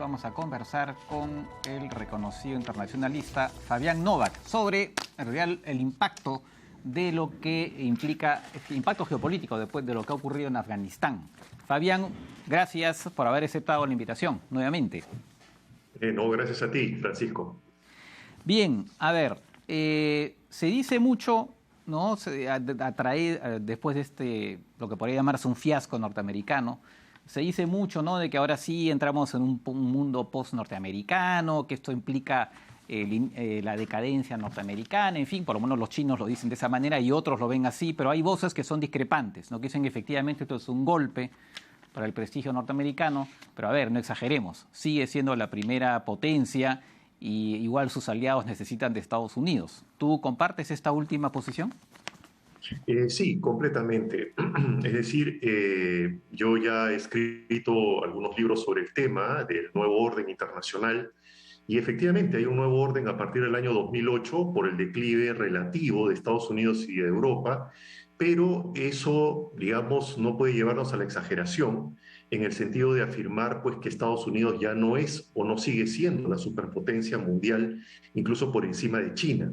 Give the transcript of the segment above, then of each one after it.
Vamos a conversar con el reconocido internacionalista Fabián Nowak sobre, en realidad, el impacto de lo que implica, el impacto geopolítico después de lo que ha ocurrido en Afganistán. Fabián, gracias por haber aceptado la invitación nuevamente. No, gracias a ti, Francisco. Bien, a ver, se dice mucho, ¿no? Después de lo que podría llamarse un fiasco norteamericano, se dice mucho, ¿no?, de que ahora sí entramos en un mundo post-norteamericano, que esto implica la decadencia norteamericana, en fin, por lo menos los chinos lo dicen de esa manera y otros lo ven así, pero hay voces que son discrepantes, ¿no?, que dicen que efectivamente esto es un golpe para el prestigio norteamericano, pero a ver, no exageremos, sigue siendo la primera potencia y igual sus aliados necesitan de Estados Unidos. ¿Tú compartes esta última posición? Sí, completamente. Es decir, yo ya he escrito algunos libros sobre el tema del nuevo orden internacional y efectivamente hay un nuevo orden a partir del año 2008 por el declive relativo de Estados Unidos y de Europa, pero eso, digamos, no puede llevarnos a la exageración en el sentido de afirmar pues, que Estados Unidos ya no es o no sigue siendo la superpotencia mundial, incluso por encima de China.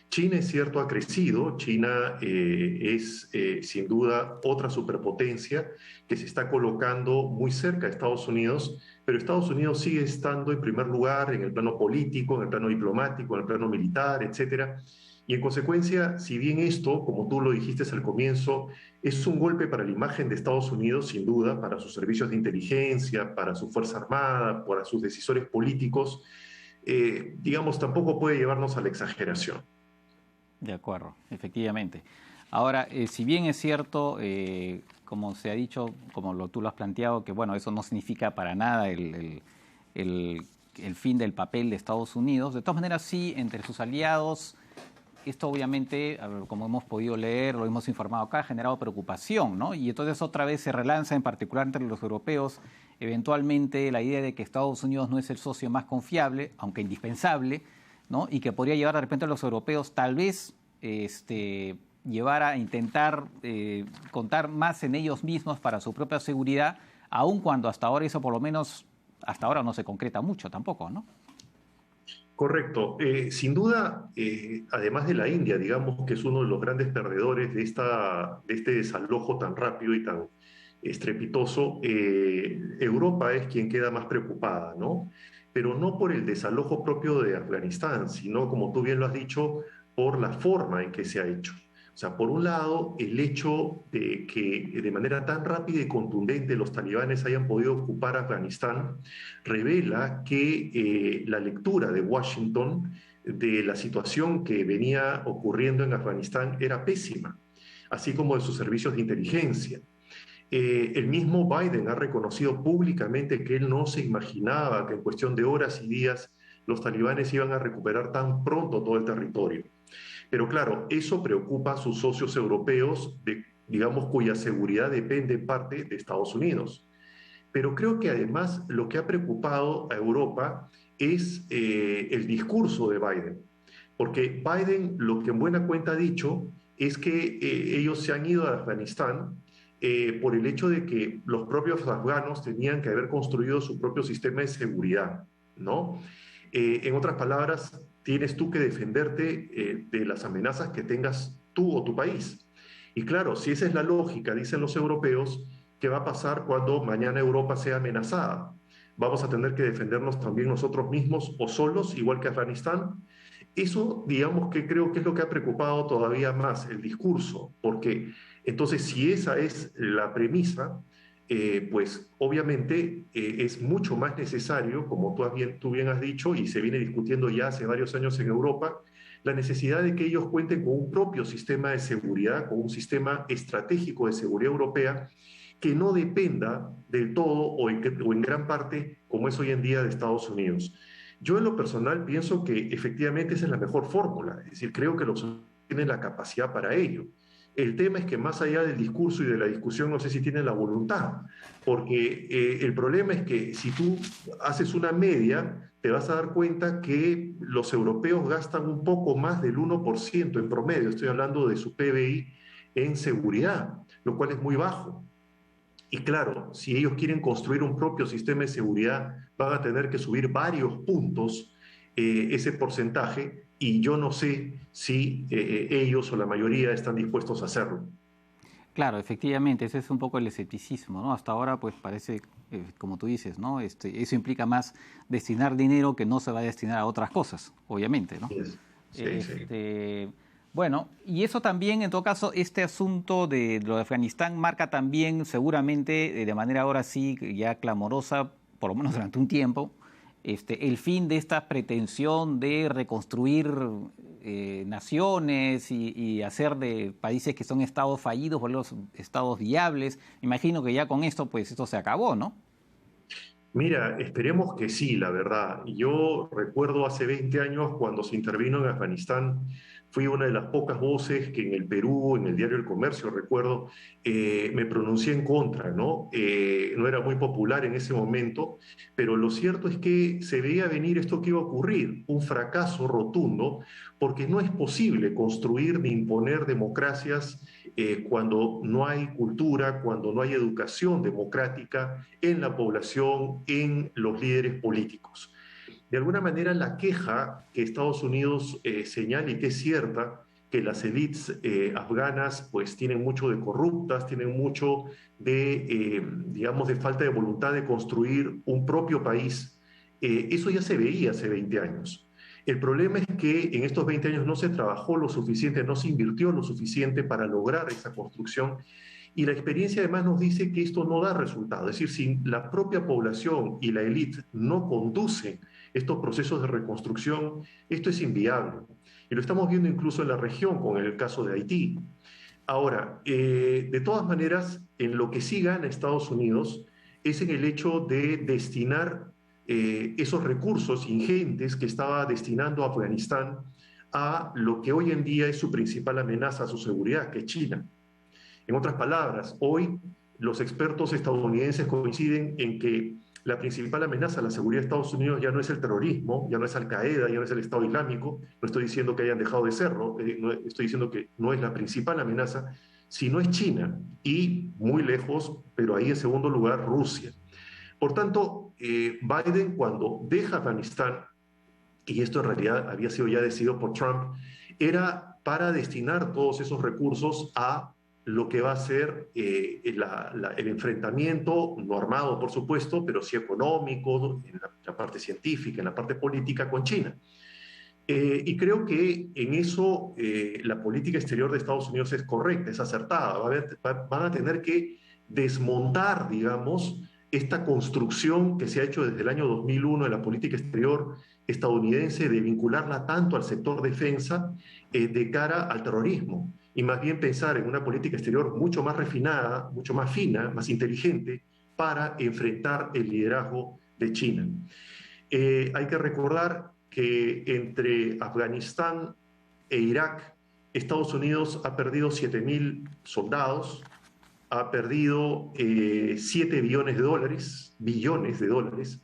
China, es cierto, ha crecido. China es sin duda otra superpotencia que se está colocando muy cerca de Estados Unidos, pero Estados Unidos sigue estando en primer lugar en el plano político, en el plano diplomático, en el plano militar, etcétera. Y en consecuencia, si bien esto, como tú lo dijiste al comienzo, es un golpe para la imagen de Estados Unidos, sin duda, para sus servicios de inteligencia, para su Fuerza Armada, para sus decisores políticos, digamos, tampoco puede llevarnos a la exageración. De acuerdo, efectivamente. Ahora, si bien es cierto, como se ha dicho, tú lo has planteado, que bueno, eso no significa para nada el fin del papel de Estados Unidos, de todas maneras sí, entre sus aliados, esto obviamente, como hemos podido leer, lo hemos informado acá, ha generado preocupación, ¿no? Y entonces otra vez se relanza, en particular entre los europeos, eventualmente la idea de que Estados Unidos no es el socio más confiable, aunque indispensable, ¿no? Y que podría llevar de repente a los europeos tal vez llevar a intentar contar más en ellos mismos para su propia seguridad, aun cuando hasta ahora eso por lo menos hasta ahora no se concreta mucho tampoco, ¿no? Correcto. Sin duda, además de la India, digamos que es uno de los grandes perdedores de este desalojo tan rápido y tan estrepitoso, Europa es quien queda más preocupada, ¿no? Pero no por el desalojo propio de Afganistán, sino, como tú bien lo has dicho, por la forma en que se ha hecho. O sea, por un lado, el hecho de que de manera tan rápida y contundente los talibanes hayan podido ocupar Afganistán revela que la lectura de Washington de la situación que venía ocurriendo en Afganistán era pésima, así como de sus servicios de inteligencia. El mismo Biden ha reconocido públicamente que él no se imaginaba que en cuestión de horas y días los talibanes iban a recuperar tan pronto todo el territorio. Pero claro, eso preocupa a sus socios europeos, digamos, cuya seguridad depende en parte de Estados Unidos. Pero creo que además lo que ha preocupado a Europa es el discurso de Biden. Porque Biden lo que en buena cuenta ha dicho es que ellos se han ido a Afganistán por el hecho de que los propios afganos tenían que haber construido su propio sistema de seguridad, ¿no? En otras palabras, tienes tú que defenderte de las amenazas que tengas tú o tu país. Y claro, si esa es la lógica, dicen los europeos, ¿qué va a pasar cuando mañana Europa sea amenazada? ¿Vamos a tener que defendernos también nosotros mismos o solos, igual que Afganistán? Eso, digamos que creo que es lo que ha preocupado todavía más el discurso, porque entonces si esa es la premisa, pues obviamente es mucho más necesario, como tú bien has dicho, y se viene discutiendo ya hace varios años en Europa, la necesidad de que ellos cuenten con un propio sistema de seguridad, con un sistema estratégico de seguridad europea que no dependa del todo o en gran parte, como es hoy en día, de Estados Unidos. Yo en lo personal pienso que efectivamente esa es la mejor fórmula, es decir, creo que los tienen la capacidad para ello. El tema es que más allá del discurso y de la discusión, no sé si tienen la voluntad, porque el problema es que si tú haces una media, te vas a dar cuenta que los europeos gastan un poco más del 1% en promedio, estoy hablando de su PBI, en seguridad, lo cual es muy bajo. Y claro, si ellos quieren construir un propio sistema de seguridad, van a tener que subir varios puntos ese porcentaje y yo no sé si ellos o la mayoría están dispuestos a hacerlo. Claro, efectivamente, ese es un poco el escepticismo, ¿no? Hasta ahora, pues parece, como tú dices, ¿no? Eso implica más destinar dinero que no se va a destinar a otras cosas, obviamente, ¿no? Yes. Sí, sí. Este, bueno, y eso también, en todo caso, este asunto de lo de Afganistán marca también, seguramente, de manera ahora sí ya clamorosa, por lo menos durante un tiempo, el fin de esta pretensión de reconstruir naciones y hacer de países que son estados fallidos, volverlos estados viables. Imagino que ya con esto, pues esto se acabó, ¿no? Mira, esperemos que sí, la verdad. Yo recuerdo hace 20 años cuando se intervino en Afganistán, fui una de las pocas voces que en el Perú, en el diario El Comercio, recuerdo, me pronuncié en contra, ¿no? No era muy popular en ese momento, pero lo cierto es que se veía venir esto que iba a ocurrir, un fracaso rotundo, porque no es posible construir ni imponer democracias cuando no hay cultura, cuando no hay educación democrática en la población, en los líderes políticos. De alguna manera, la queja que Estados Unidos señala y que es cierta, que las élites afganas pues tienen mucho de corruptas, tienen mucho de, digamos, de falta de voluntad de construir un propio país, eso ya se veía hace 20 años. El problema es que en estos 20 años no se trabajó lo suficiente, no se invirtió lo suficiente para lograr esa construcción y la experiencia además nos dice que esto no da resultado. Es decir, si la propia población y la élite no conducen estos procesos de reconstrucción, esto es inviable. Y lo estamos viendo incluso en la región con el caso de Haití. Ahora, de todas maneras, en lo que sí gana Estados Unidos es en el hecho de destinar esos recursos ingentes que estaba destinando a Afganistán a lo que hoy en día es su principal amenaza a su seguridad, que es China. En otras palabras, hoy los expertos estadounidenses coinciden en que la principal amenaza a la seguridad de Estados Unidos ya no es el terrorismo, ya no es Al-Qaeda, ya no es el Estado Islámico, no estoy diciendo que hayan dejado de serlo, no, estoy diciendo que no es la principal amenaza, sino es China y muy lejos, pero ahí en segundo lugar, Rusia. Por tanto, Biden cuando deja Afganistán, y esto en realidad había sido ya decidido por Trump, era para destinar todos esos recursos a lo que va a ser el enfrentamiento, no armado por supuesto, pero sí económico, en la parte científica, en la parte política con China. Y creo que en eso la política exterior de Estados Unidos es correcta, es acertada. Van a tener que desmontar, digamos, esta construcción que se ha hecho desde el año 2001 de la política exterior estadounidense de vincularla tanto al sector defensa de cara al terrorismo y más bien pensar en una política exterior mucho más refinada, mucho más fina, más inteligente para enfrentar el liderazgo de China. Hay que recordar que entre Afganistán e Irak, Estados Unidos ha perdido 7.000 soldados, ha perdido 7 billones de dólares,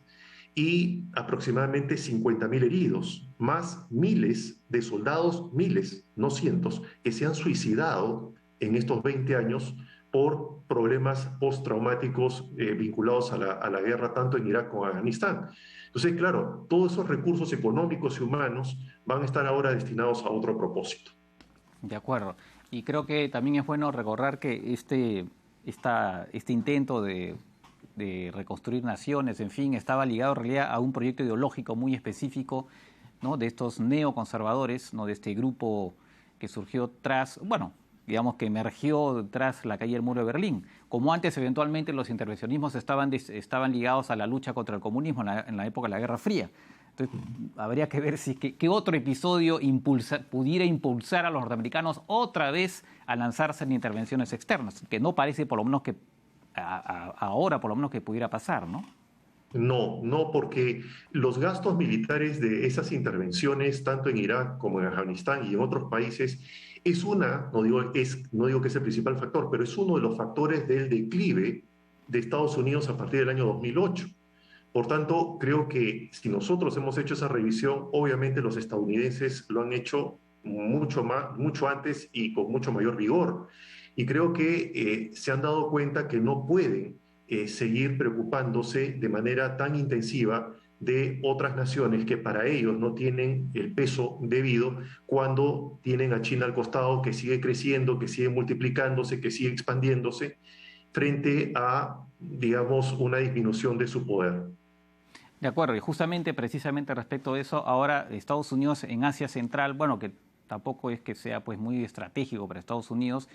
y aproximadamente 50.000 heridos, más miles de soldados, miles, no cientos, que se han suicidado en estos 20 años por problemas postraumáticos vinculados a la guerra tanto en Irak como en Afganistán. Entonces, claro, todos esos recursos económicos y humanos van a estar ahora destinados a otro propósito. De acuerdo. Y creo que también es bueno recordar que este intento de reconstruir naciones, en fin, estaba ligado en realidad a un proyecto ideológico muy específico, ¿no? De estos neoconservadores, ¿no? De este grupo que surgió tras, bueno, digamos que emergió tras la caída del muro de Berlín. Como antes, eventualmente, los intervencionismos estaban ligados a la lucha contra el comunismo en la época de la Guerra Fría. Entonces, habría que ver si qué otro episodio pudiera impulsar a los norteamericanos otra vez a lanzarse en intervenciones externas, que no parece, por lo menos, que ahora, por lo menos, que pudiera pasar, ¿no? No, no, porque los gastos militares de esas intervenciones, tanto en Irak como en Afganistán y en otros países, es no digo que es el principal factor, pero es uno de los factores del declive de Estados Unidos a partir del año 2008. Por tanto, creo que si nosotros hemos hecho esa revisión, obviamente los estadounidenses lo han hecho mucho más, mucho antes y con mucho mayor vigor. Y creo que se han dado cuenta que no pueden seguir preocupándose de manera tan intensiva de otras naciones que para ellos no tienen el peso debido cuando tienen a China al costado que sigue creciendo, que sigue multiplicándose, que sigue expandiéndose frente a, digamos, una disminución de su poder. De acuerdo, y justamente, precisamente respecto de eso, ahora Estados Unidos en Asia Central, bueno, que tampoco es que sea pues muy estratégico para Estados Unidos,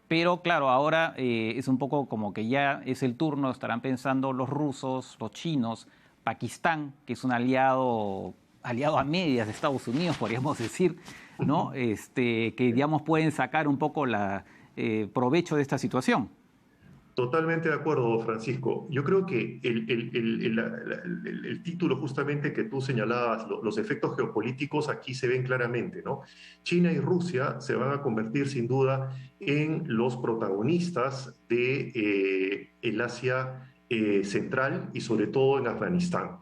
pero claro, ahora es un poco como que ya es el turno, estarán pensando los rusos, los chinos, Pakistán, que es un aliado a medias de Estados Unidos, podríamos decir, ¿no? Que digamos pueden sacar un poco provecho de esta situación. Totalmente de acuerdo, Francisco. Yo creo que el título justamente que tú señalabas, los efectos geopolíticos aquí se ven claramente, ¿no? China y Rusia se van a convertir sin duda en los protagonistas de el Asia Central y sobre todo en Afganistán.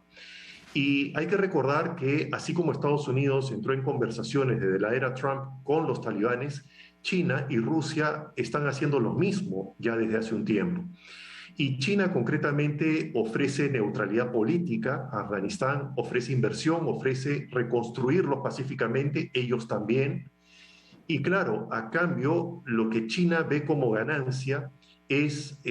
Y hay que recordar que así como Estados Unidos entró en conversaciones desde la era Trump con los talibanes, China y Rusia están haciendo lo mismo ya desde hace un tiempo. Y China concretamente ofrece neutralidad política a Afganistán, ofrece inversión, ofrece reconstruirlo pacíficamente, ellos también. Y claro, a cambio, lo que China ve como ganancia es,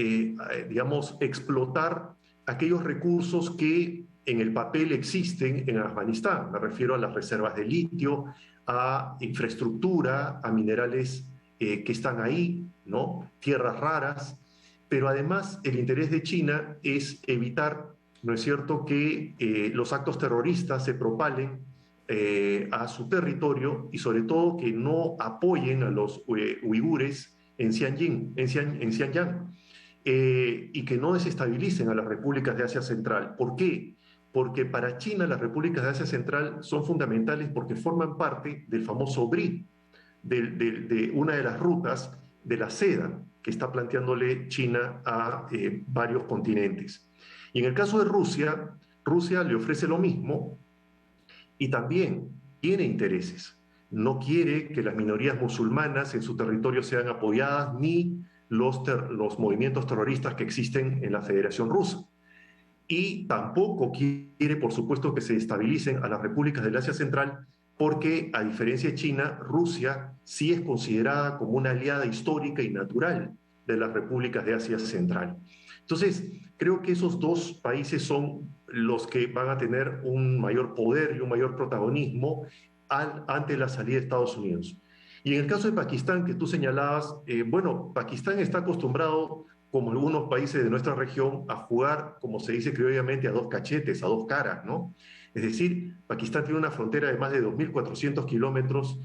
digamos, explotar aquellos recursos que en el papel existen en Afganistán. Me refiero a las reservas de litio, a infraestructura, a minerales que están ahí, ¿no? Tierras raras. Pero además el interés de China es evitar, ¿no es cierto?, que los actos terroristas se propalen a su territorio y sobre todo que no apoyen a los uigures en Xinjiang, y que no desestabilicen a las repúblicas de Asia Central. ¿Por qué? Porque para China las repúblicas de Asia Central son fundamentales porque forman parte del famoso BRI, de una de las rutas de la seda que está planteándole China a varios continentes. Y en el caso de Rusia, Rusia le ofrece lo mismo y también tiene intereses. No quiere que las minorías musulmanas en su territorio sean apoyadas ni los movimientos terroristas que existen en la Federación Rusa. Y tampoco quiere, por supuesto, que se estabilicen a las repúblicas del Asia Central, porque, a diferencia de China, Rusia sí es considerada como una aliada histórica y natural de las repúblicas de Asia Central. Entonces, creo que esos dos países son los que van a tener un mayor poder y un mayor protagonismo ante la salida de Estados Unidos. Y en el caso de Pakistán, que tú señalabas, bueno, Pakistán está acostumbrado, como algunos países de nuestra región, a jugar, como se dice criollamente, a dos cachetes, a dos caras, ¿no? Es decir, Pakistán tiene una frontera de más de 2.400 kilómetros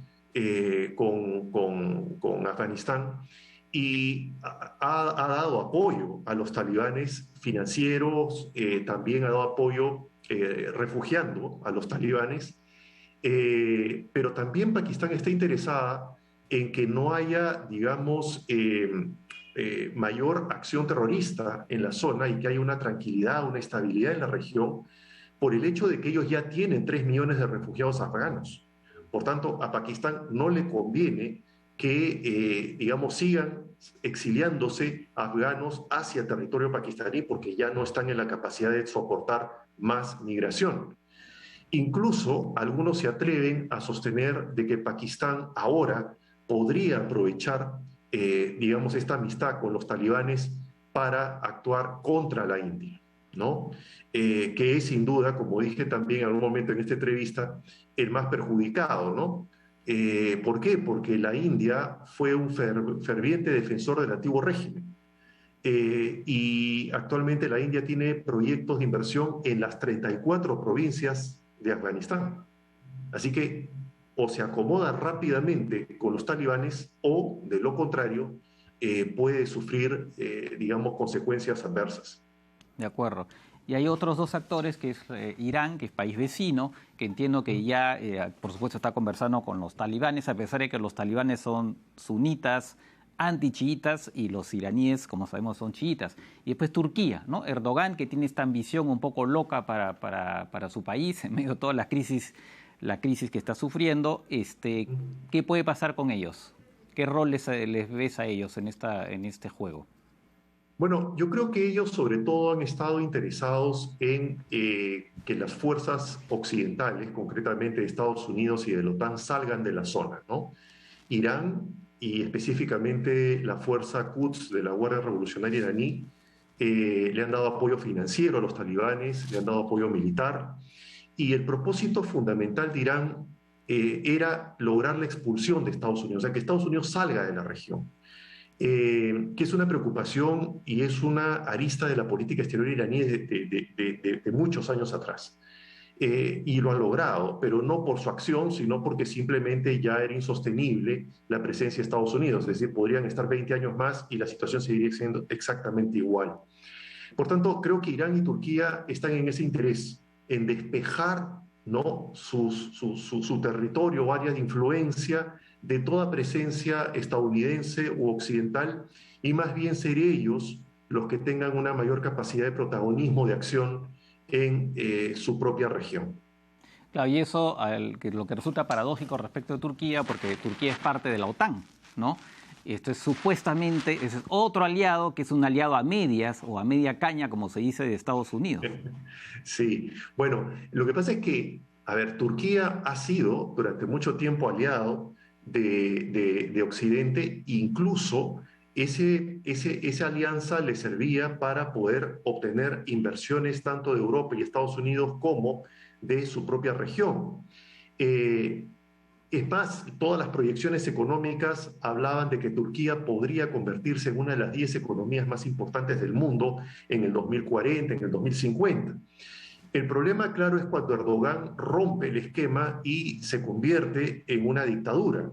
con Afganistán y ha dado apoyo a los talibanes financieros, también ha dado apoyo refugiando a los talibanes, pero también Pakistán está interesada en que no haya, digamos, mayor acción terrorista en la zona y que haya una tranquilidad, una estabilidad en la región, por el hecho de que ellos ya tienen 3 millones de refugiados afganos. Por tanto, a Pakistán no le conviene que, digamos, sigan exiliándose afganos hacia territorio pakistaní porque ya no están en la capacidad de soportar más migración. Incluso algunos se atreven a sostener de que Pakistán ahora podría aprovechar, digamos, esta amistad con los talibanes para actuar contra la India, ¿no? Que es sin duda, como dije también en algún momento en esta entrevista, el más perjudicado, ¿no? ¿Por qué? Porque la India fue un ferviente defensor del antiguo régimen. Y actualmente la India tiene proyectos de inversión en las 34 provincias de Afganistán. Así que o se acomoda rápidamente con los talibanes o, de lo contrario, puede sufrir, digamos, consecuencias adversas. De acuerdo. Y hay otros dos actores, que es Irán, que es país vecino, que entiendo que ya, por supuesto, está conversando con los talibanes, a pesar de que los talibanes son sunitas, antichiitas, y los iraníes, como sabemos, son chiitas. Y después Turquía, ¿no? Erdogan, que tiene esta ambición un poco loca para su país, en medio de toda la crisis que está sufriendo. ¿Qué puede pasar con ellos? ¿Qué rol les ves a ellos en este juego? Bueno, yo creo que ellos sobre todo han estado interesados en que las fuerzas occidentales, concretamente de Estados Unidos y de la OTAN, salgan de la zona, ¿no? Irán y específicamente la fuerza Quds de la Guardia Revolucionaria iraní le han dado apoyo financiero a los talibanes, le han dado apoyo militar y el propósito fundamental de Irán era lograr la expulsión de Estados Unidos, o sea, que Estados Unidos salga de la región. Que es una preocupación y es una arista de la política exterior iraní de muchos años atrás. Y lo han logrado, pero no por su acción, sino porque simplemente ya era insostenible la presencia de Estados Unidos, es decir, podrían estar 20 años más y la situación seguiría siendo exactamente igual. Por tanto, creo que Irán y Turquía están en ese interés, en despejar, ¿no?, su territorio o área de influencia de toda presencia estadounidense u occidental y más bien ser ellos los que tengan una mayor capacidad de protagonismo, de acción en su propia región. Claro, y eso lo que resulta paradójico respecto de Turquía, porque Turquía es parte de la OTAN, ¿no? Esto es supuestamente, ese es otro aliado que es un aliado a medias o a media caña, como se dice, de Estados Unidos. Sí, bueno, lo que pasa es que, a ver, Turquía ha sido durante mucho tiempo aliado de Occidente, incluso esa alianza le servía para poder obtener inversiones tanto de Europa y Estados Unidos como de su propia región. Eh, es más, todas las proyecciones económicas hablaban de que Turquía podría convertirse en una de las 10 economías más importantes del mundo en el 2040, en el 2050. El problema, claro, es cuando Erdogan rompe el esquema y se convierte en una dictadura,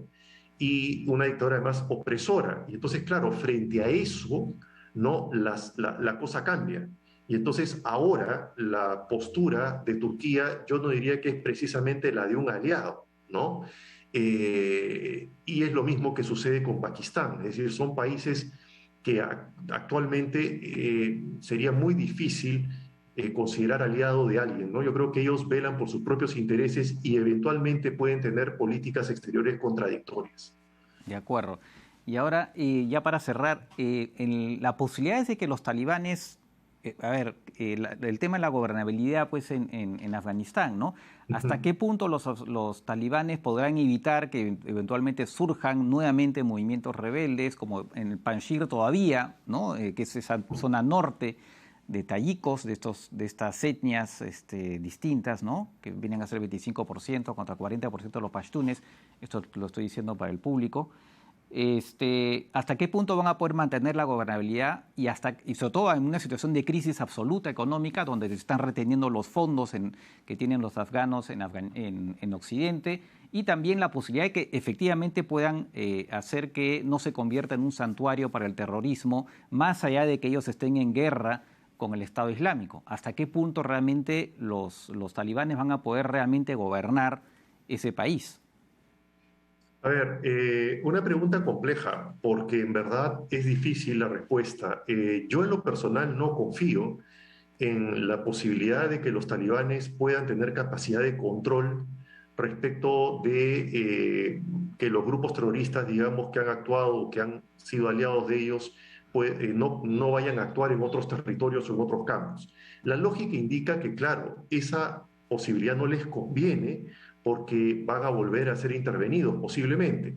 y una dictadura además opresora. Y entonces, claro, frente a eso, ¿no?, la cosa cambia. Y entonces ahora la postura de Turquía, yo no diría que es precisamente la de un aliado, ¿no? Y es lo mismo que sucede con Pakistán, es decir, son países que actualmente sería muy difícil considerar aliado de alguien, ¿no? Yo creo que ellos velan por sus propios intereses y eventualmente pueden tener políticas exteriores contradictorias. De acuerdo. Y ahora, ya para cerrar, la posibilidad es de que los talibanes, el tema de la gobernabilidad pues en Afganistán, ¿no? ¿Hasta qué punto los talibanes podrán evitar que eventualmente surjan nuevamente movimientos rebeldes, como en el Panjshir todavía, ¿no? Que es esa zona norte de tayikos, de estas etnias distintas, ¿no?, que vienen a ser 25% contra 40% de los pashtunes? Esto lo estoy diciendo para el público. ¿Hasta qué punto van a poder mantener la gobernabilidad y sobre todo en una situación de crisis absoluta económica donde se están reteniendo los fondos que tienen los afganos en Occidente, y también la posibilidad de que efectivamente puedan hacer que no se convierta en un santuario para el terrorismo, más allá de que ellos estén en guerra con el Estado Islámico? ¿Hasta qué punto realmente los talibanes van a poder realmente gobernar ese país? A ver, una pregunta compleja, porque en verdad es difícil la respuesta. Yo en lo personal no confío en la posibilidad de que los talibanes puedan tener capacidad de control respecto de que los grupos terroristas, digamos, que han actuado o que han sido aliados de ellos, pues, no vayan a actuar en otros territorios o en otros campos. La lógica indica que, claro, esa posibilidad no les conviene porque van a volver a ser intervenidos posiblemente.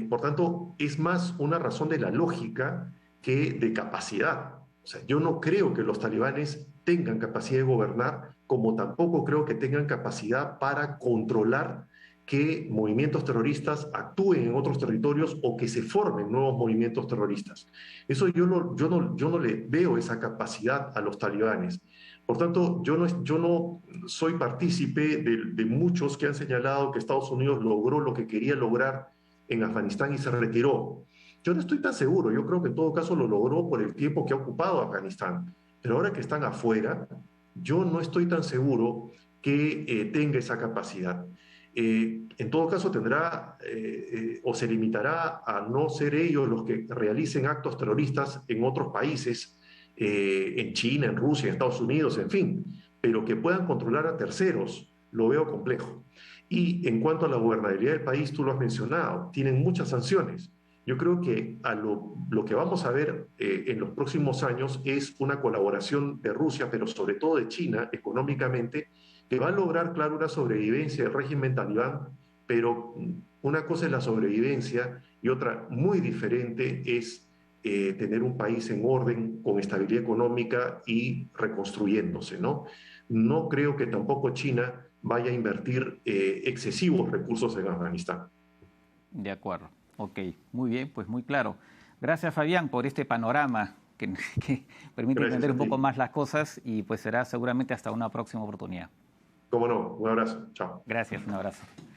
Por tanto, es más una razón de la lógica que de capacidad. O sea, yo no creo que los talibanes tengan capacidad de gobernar, como tampoco creo que tengan capacidad para controlar que movimientos terroristas actúen en otros territorios o que se formen nuevos movimientos terroristas. Eso yo no le veo esa capacidad a los talibanes. Por tanto, yo no soy partícipe de muchos que han señalado que Estados Unidos logró lo que quería lograr en Afganistán y se retiró. Yo no estoy tan seguro, yo creo que en todo caso lo logró por el tiempo que ha ocupado Afganistán, pero ahora que están afuera, yo no estoy tan seguro que tenga esa capacidad. En todo caso tendrá o se limitará a no ser ellos los que realicen actos terroristas en otros países, en China, en Rusia, en Estados Unidos, en fin, pero que puedan controlar a terceros lo veo complejo. Y en cuanto a la gobernabilidad del país, tú lo has mencionado, tienen muchas sanciones. Yo creo que lo que vamos a ver en los próximos años es una colaboración de Rusia, pero sobre todo de China económicamente, que va a lograr, claro, una sobrevivencia del régimen talibán, pero una cosa es la sobrevivencia y otra muy diferente es tener un país en orden, con estabilidad económica y reconstruyéndose, ¿no? No creo que tampoco China vaya a invertir excesivos recursos en Afganistán. De acuerdo. Ok, muy bien, pues muy claro. Gracias, Fabián, por este panorama que, que permite Gracias entender a un poco ti. más las cosas y pues será seguramente hasta una próxima oportunidad. Cómo no, un abrazo. Chao. Gracias, un abrazo.